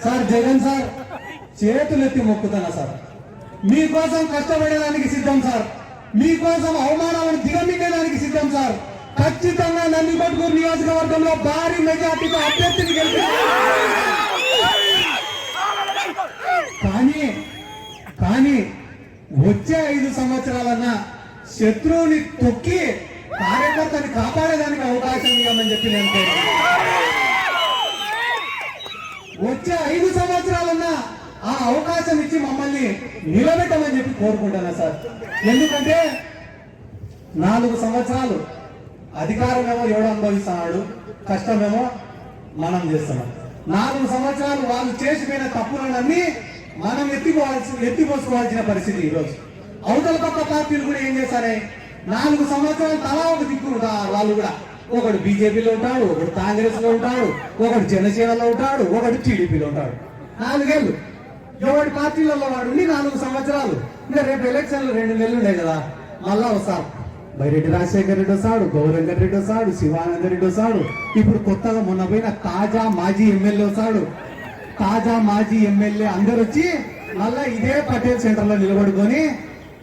Sir Jagan sir చేతులెత్తి మొక్కుతున్నా sir, మీకోసం కష్టపడేదానికి సిద్ధం సార్, మీకోసం అవమానాలను దిగమింగేదానికి సిద్ధం సార్. ఖచ్చితంగా నందికొట్కూరు నియోజకవర్గంలో భారీ మెజార్టీతో అభ్యర్థిని కానీ వచ్చే 5 సంవత్సరాలన్నా శత్రువుని తొక్కి కార్యకర్తని కాపాడేదానికి అవకాశం ఇవ్వమని చెప్పి నేను వచ్చే 5 సంవత్సరాలన్నా ఆ అవకాశం ఇచ్చి మమ్మల్ని నిలబెట్టమని చెప్పి కోరుకుంటున్నా సార్. ఎందుకంటే 4 సంవత్సరాలు అధికారమేమో ఎవడు అనుభవిస్తున్నాడు, కష్టమేమో మనం చేస్తున్నాం. 4 సంవత్సరాలు వాళ్ళు చేసిపోయిన తప్పులన్నీ మనం ఎత్తిపోసుకోవాల్సిన పరిస్థితి ఈరోజు. అవతల పక్క పార్టీలు కూడా ఏం చేశారే, 4 సంవత్సరాలు తలా ఒక దిక్కు వాళ్ళు కూడా, ఒకడు బీజేపీలో ఉంటాడు, ఒకడు కాంగ్రెస్ లో ఉంటాడు, ఒకడు జనసేనలో ఉంటాడు, ఒకడు టీడీపీలో ఉంటాడు. 4 ఏళ్ళు ఎవరి పార్టీలలో వాడు 4 సంవత్సరాలు. ఇంకా రేపు ఎలక్షన్లు 2 నెలలు ఉన్నాయి కదా, మళ్ళా వస్తారు. బైరెడ్డి రాజశేఖర రెడ్డి వస్తాడు, గౌరంగ రెడ్డి వస్తాడు, శివానంద రెడ్డి వస్తాడు. ఇప్పుడు కొత్తగా మొన్న పోయిన తాజా మాజీ ఎమ్మెల్యే వస్తాడు. తాజా మాజీ ఎమ్మెల్యే అందరు వచ్చి మళ్ళా ఇదే పటేల్ సెంటర్ లో నిలబడుకొని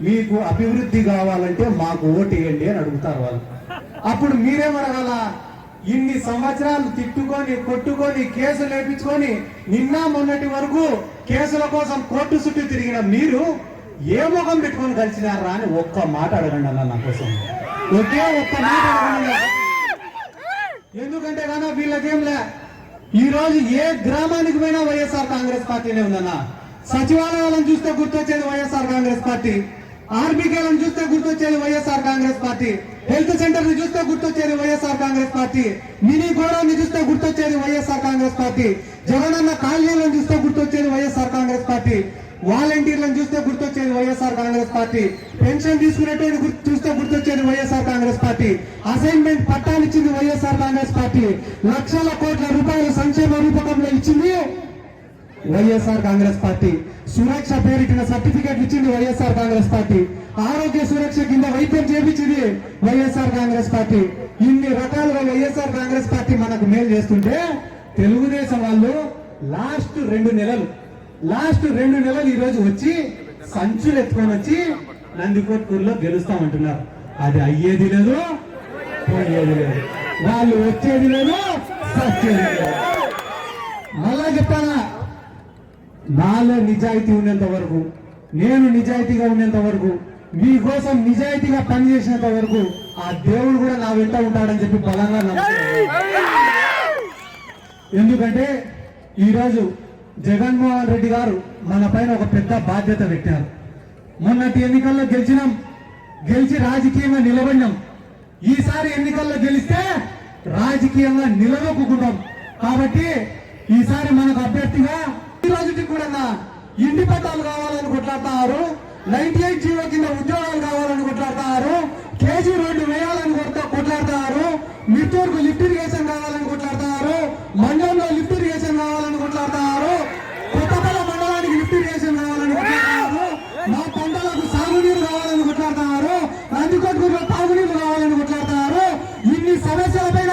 మీకు అభివృద్ధి కావాలంటే మాకు ఓటు వేయండి అని అడుగుతారు వాళ్ళు. అప్పుడు మీరేమడగల, ఇన్ని సంవత్సరాలు తిట్టుకొని కొట్టుకొని కేసులు వేయించుకొని నిన్న మొన్నటి వరకు కేసుల కోసం కోర్టు చుట్టూ తిరిగిన మీరు ఏ ముఖం పెట్టుకొని కలిసినారా అని ఒక్క మాట అడగండి అన్న, నా కోసం ఒకే ఒక్క మాట అడగండి. ఎందుకంటే కానీ వీళ్ళకేంలే ఈ రోజు ఏ గ్రామానికి పోయినా వైఎస్ఆర్ కాంగ్రెస్ పార్టీనే ఉందన్న. సచివాలయాలను చూస్తే గుర్తొచ్చేది వైఎస్ఆర్ కాంగ్రెస్ పార్టీ, ఆర్బీకేలను చూస్తే గుర్తొచ్చేది YSR Congress party, health centre ని చూస్తే గుర్తొచ్చేది YSR Congress party, mini godown ని చూస్తే గుర్తొచ్చేది వైఎస్ఆర్ కాంగ్రెస్ పార్టీ, జగనన్న కాలనీలను చూస్తే గుర్తొచ్చేది వైఎస్ఆర్ కాంగ్రెస్ పార్టీ, వాలంటీర్లను చూస్తే గుర్తొచ్చేది వైఎస్ఆర్ కాంగ్రెస్ పార్టీ, పెన్షన్ తీసుకునేటువంటి చూస్తే గుర్తొచ్చేది వైఎస్ఆర్ కాంగ్రెస్ పార్టీ, అసైన్మెంట్ పట్టాలు ఇచ్చింది వైఎస్ఆర్ కాంగ్రెస్ పార్టీ, లక్షల కోట్ల రూపాయలు సంక్షేమ రూపకంలో ఇచ్చింది వైఎస్ఆర్ కాంగ్రెస్ పార్టీ, సురక్ష పేరిటిన సర్టిఫికేట్ ఇచ్చింది వైఎస్ఆర్ కాంగ్రెస్ పార్టీ, ఆరోగ్య సురక్ష కింద వైద్యం చేపించింది వైఎస్ఆర్ కాంగ్రెస్ పార్టీ. ఇన్ని రకాలుగా వైఎస్ఆర్ కాంగ్రెస్ పార్టీ మనకు మేలు చేస్తుంటే తెలుగుదేశం వాళ్ళు లాస్ట్ 2 నెలలు ఈ రోజు వచ్చి సంచులు ఎత్తుకొని వచ్చి నందికొట్కూరులో గెలుస్తామంటున్నారు. అది అయ్యేది లేదు, పోయేది లేదు, వాళ్ళు వచ్చేది లేదు, సచ్చేది లేదు. మళ్ళా చెప్తానా, నాలో నిజాయితీ ఉన్నంత వరకు, నేను నిజాయితీగా ఉన్నంత వరకు, మీకోసం నిజాయితీగా పనిచేసినంత వరకు ఆ దేవుడు కూడా నా వెంట ఉంటాడని చెప్పి బలంగా నమ్ముతున్నాను. ఎందుకంటే ఈరోజు జగన్మోహన్ రెడ్డి గారు మన పైన ఒక పెద్ద బాధ్యత పెట్టారు. మొన్నటి ఎన్నికల్లో గెలిచి రాజకీయంగా నిలబడినాం. ఈసారి ఎన్నికల్లో గెలిస్తే రాజకీయంగా నిలదొక్కుంటాం. కాబట్టి ఈసారి మనకు అభ్యర్థిగా ఈ రోజుకి కూడా ఇంటి పట్టాలు కావాలని కొట్లాడుతున్నారు, 98 జీవో కింద ఉద్యోగాలు కావాలని కొట్లాడుతున్నారు, కేజీ రోడ్డు వేయాలని కొట్లాడుతున్నారు, మిత్తూరుకు లిఫ్ట్ ఇరిగేషన్ కావాలని కొట్లాడుతున్నారు, మండలంలో లిఫ్ట్ ఇరిగేషన్ కావాలని కొట్లాడుతున్నారు, కొత్తపల్లి మండలానికి లిఫ్ట్ ఇరిగేషన్ కావాలని కొట్లాడుతున్నారు, మా పంటలకు సాగునీరు కావాలని కొట్లాడుతున్నారు, నందికొట్కూరులో తాగునీరు కావాలని కొట్లాడుతున్నారు. ఇన్ని సమస్యల పైన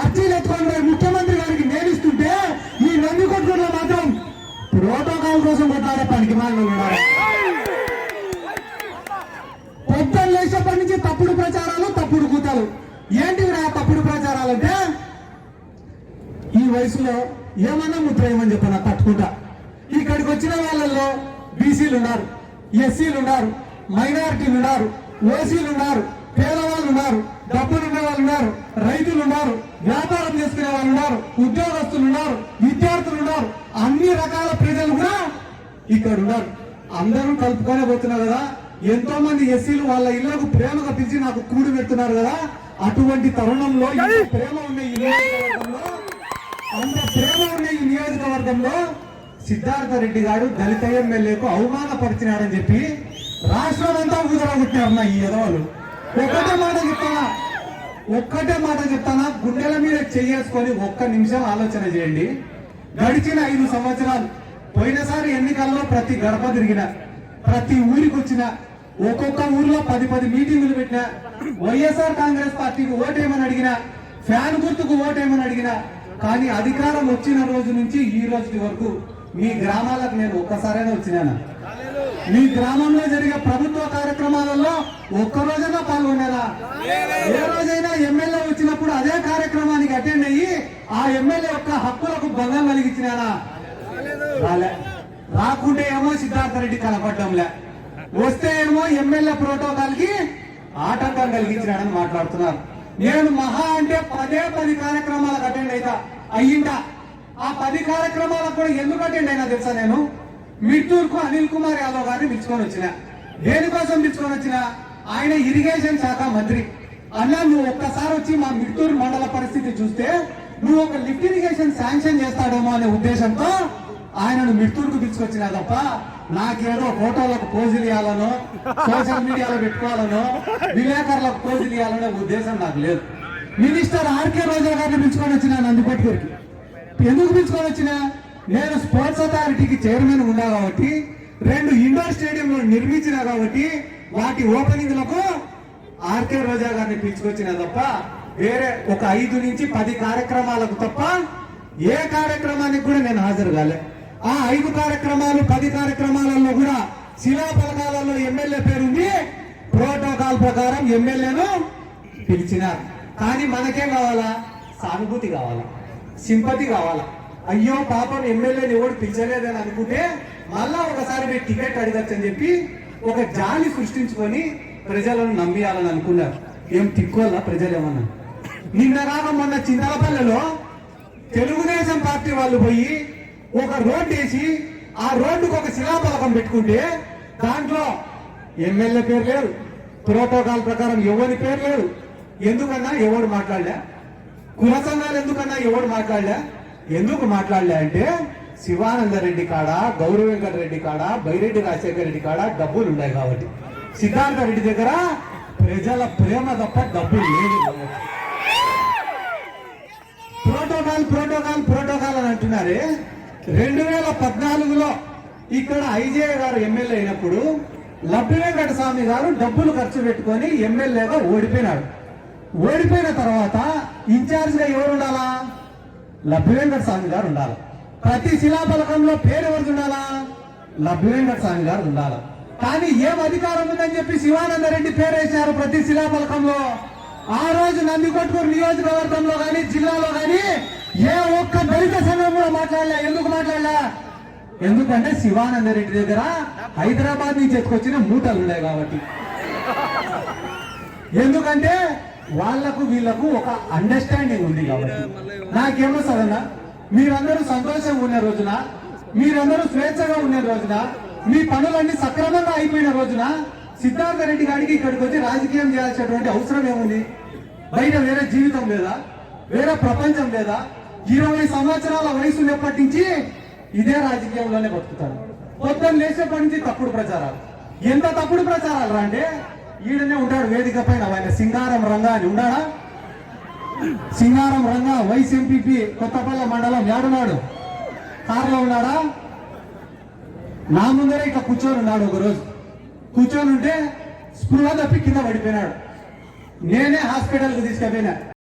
అర్జీలు ఎత్తుకొని ముఖ్యమంత్రి గారికి నేనిస్తుంటే ఈ నందికొట్కూరులో మాత్రం ప్రోటోకాల్ కోసం కొట్లాడే పనికి మాలను ఉన్నారు. పొద్దున్న లేచినప్పటి నుంచి తప్పుడు ప్రచారాలు, తప్పుడు కూతలు. ఏంటి తప్పుడు ప్రచారాలు అంటే, ఈ వయసులో ఏమన్నా ముద్ర ఏమని చెప్పిన తట్టుకుంటా. ఇక్కడికి వచ్చిన వాళ్ళల్లో బీసీలు ఉన్నారు, ఎస్సీలు ఉన్నారు, మైనారిటీలు ఉన్నారు, ఓసీలు ఉన్నారు, పేదవాళ్ళు ఉన్నారు, డబ్బులున్న వాళ్ళు ఉన్నారు, రైతులు ఉన్నారు, వ్యాపారం చేసుకునే వాళ్ళు ఉన్నారు, ఉద్యోగస్తులు ఉన్నారు, విద్యార్థులు ఉన్నారు, అన్ని రకాల ప్రజలు కూడా ఇక్కడ ఉన్నారు. అందరూ కలుపుకొనే పోతున్నారు కదా. ఎంతో మంది ఎస్సీలు వాళ్ళ ఇళ్లకు ప్రేమగా పిలిచి నాకు కూడి పెడుతున్నారు కదా. అటువంటి తరుణంలో ప్రేమ ఉన్న ఈ నియోజకవర్గంలో, అంత ప్రేమ ఉన్న ఈ నియోజకవర్గంలో సిద్ధార్థ రెడ్డి గారు దళిత ఎమ్మెల్యేకు అవమానపరిచినాడని చెప్పి రాష్ట్రం అంతా ఊదరగొట్టినారు ఈ ఎదవాళ్ళు. ఒక్కటే మాట చెప్తానా, గుండెల మీద చేసుకొని ఒక్క నిమిషం ఆలోచన చేయండి. గడిచిన 5 సంవత్సరాలు, పోయినసారి ఎన్నికల్లో ప్రతి గడప తిరిగిన, ప్రతి ఊరికి వచ్చిన, ఒక్కొక్క ఊర్లో 10 మీటింగులు పెట్టినా, వైఎస్ఆర్ కాంగ్రెస్ పార్టీకి ఓటేమని అడిగినా, ఫ్యాన్ గుర్తుకు ఓటేమని అడిగినా, కానీ అధికారం వచ్చిన రోజు నుంచి ఈ రోజు వరకు మీ గ్రామాలకు నేను ఒక్కసారైనా వచ్చినాను? మీ గ్రామంలో జరిగే ప్రభుత్వ కార్యక్రమాలలో ఒక్కరోజైనా పాల్గొన్నారా? ఏ రోజైనా ఎమ్మెల్యే వచ్చినప్పుడు అదే కార్యక్రమానికి అటెండ్ అయ్యి ఆ ఎమ్మెల్యే యొక్క హక్కులకు భంగం కలిగించినారా? రాలే. రాకుంటే ఏమో సిద్ధార్థ రెడ్డి కనపడడంలే, వస్తే ఏమో ఎమ్మెల్యే ప్రోటోకాల్ కి ఆటంకం కలిగించినాడని మాట్లాడుతున్నారు. నేను మహా అంటే 10 కార్యక్రమాలకు అటెండ్ అయ్యిందా? ఆ 10 కార్యక్రమాలకు కూడా ఎందుకు అటెండ్ అయినా తెలుసా? నేను మిట్టూరుకు అనిల్ కుమార్ యాదవ్ గారిని పిలుచుకొని వచ్చిన. దేనికోసం పిలుచుకొని వచ్చిన? ఆయన ఇరిగేషన్ శాఖ మంత్రి. అన్నా, నువ్వు ఒక్కసారి వచ్చి మా మిట్టూరు మండల పరిస్థితి చూస్తే నువ్వు ఒక లిఫ్ట్ ఇరిగేషన్ శాంక్షన్ చేస్తాడేమో అనే ఉద్దేశంతో ఆయనను మిట్టూరుకు పిలుచుకొచ్చినా తప్ప నాకేదో ఫోటోలకు పోజులు ఇవ్వాలనో, సోషల్ మీడియాలో పెట్టుకోవాలనో, విలేకరులకు పోజులు ఇవ్వాలనే ఉద్దేశం నాకు లేదు. మినిస్టర్ ఆర్కే రోజా గారిని పిలుచుకొని వచ్చిన నందికొట్కూరుకి. ఎందుకు పిలుచుకొని వచ్చిన? నేను స్పోర్ట్స్ అథారిటీకి చైర్మన్ ఉన్నా కాబట్టి 2 ఇండోర్ స్టేడియంలు నిర్మించినా కాబట్టి వాటి ఓపెనింగ్లకు ఆర్కే రోజా గారిని పిలుచుకొచ్చినా తప్ప వేరే ఒక 5 నుంచి 10 కార్యక్రమాలకు తప్ప ఏ కార్యక్రమానికి కూడా నేను హాజరు కాలే. ఆ 5 కార్యక్రమాలు 10 కార్యక్రమాలలో కూడా శిలాఫలకాలలో ఎమ్మెల్యే పేరుంది. ప్రోటోకాల్ ప్రకారం ఎమ్మెల్యేను పిలిచినారు. కానీ మనకేం కావాలా? సానుభూతి కావాలా, సింపతి కావాలా. అయ్యో పాపం ఎమ్మెల్యేని ఎవడు పిలిచలేదని అనుకుంటే మళ్ళా ఒకసారి మీరు టికెట్ అడగచ్చని చెప్పి ఒక జాలి సృష్టించుకొని ప్రజలను నమ్మియాలని అనుకున్నారు. ఏం తిక్కోలా ప్రజలు ఏమన్నా? నిన్న రాక మొన్న చింతలపల్లెలో తెలుగుదేశం పార్టీ వాళ్ళు పోయి ఒక రోడ్డు వేసి ఆ రోడ్డుకు ఒక శిలాఫలకం పెట్టుకుంటే దాంట్లో ఎమ్మెల్యే పేరు లేదు, ప్రోటోకాల్ ప్రకారం ఎవరి పేరు లేదు. ఎందుకన్నా ఎవడు మాట్లాడలే? కుల సంఘాలు ఎందుకన్నా ఎవడు మాట్లాడలే? ఎందుకు మాట్లాడలే అంటే శివానందరెడ్డి కాడ, గౌరవ వెంకటరెడ్డి కాడ, బైరెడ్డి రాజశేఖర రెడ్డి కాడ డబ్బులు ఉన్నాయి కాబట్టి. సిద్ధార్థ రెడ్డి దగ్గర ప్రజల ప్రేమ తప్ప డబ్బులు లేదు. ప్రోటోకాల్ ప్రోటోకాల్ ప్రోటోకాల్ అని అంటున్నారే. 2014లో ఇక్కడ ఐజే గారు ఎమ్మెల్యే అయినప్పుడు లబ్బి వెంకట స్వామి గారు డబ్బులు ఖర్చు పెట్టుకొని ఎమ్మెల్యేగా ఓడిపోయినాడు. ఓడిపోయిన తర్వాత ఇన్ఛార్జ్ గా ఎవరు ఉండాలా? లబ్బి వెంకట స్వామి గారు ఉండాలి. ప్రతి శిలాఫలకంలో పేరు ఎవరు ఉండాలా? లబ్బి వెంకట స్వామి గారు ఉండాలి. కానీ ఏం అధికారం ఉందని చెప్పి శివానందరెడ్డి పేరు వేశారు ప్రతి శిలాఫలకంలో. ఆ రోజు నందికొట్కూరు నియోజకవర్గంలో కానీ జిల్లాలో కానీ ఏ ఒక్క దళిత సంఘం కూడా మాట్లాడలే. ఎందుకు మాట్లాడలే? ఎందుకంటే శివానందరెడ్డి దగ్గర హైదరాబాద్ నుంచి ఎత్తుకొచ్చిన మూటలు ఉన్నాయి కాబట్టి. ఎందుకంటే వాళ్లకు వీళ్లకు ఒక అండర్స్టాండింగ్ ఉంది కాబట్టి. నాకేమో సదన్నా, మీరందరూ సంతోషంగా ఉన్న రోజున, మీరందరూ స్వేచ్ఛగా ఉన్న రోజున, మీ పనులన్నీ సక్రమంగా అయిపోయిన రోజున సిద్ధార్థ రెడ్డి గారికి ఇక్కడికి వచ్చి రాజకీయం చేయాల్సినటువంటి అవసరం ఏముంది? బయట వేరే జీవితం లేదా? వేరే ప్రపంచం లేదా? 20 సంవత్సరాల వయసు ఎప్పటి నుంచి ఇదే రాజకీయంలోనే బతుకుతారు. పొద్దున్న లేచేప్పటి నుంచి తప్పుడు ప్రచారాలు. ఎంత తప్పుడు ప్రచారాలు రా అంటే ఈడనే ఉంటాడు వేదిక పైన. ఆయన సింగారం రంగా అని ఉన్నాడా? సింగారం రంగా వైస్ ఎంపీపీ కొత్తపల్లి మండలం ఏడున్నాడు? కారులో ఉన్నాడా? నా ముందరే ఇట్లా కూర్చొని ఉన్నాడు. ఒకరోజు కూర్చొని ఉంటే స్పృహ తప్పి కింద పడిపోయినాడు. నేనే హాస్పిటల్కి తీసుకుపోయినా.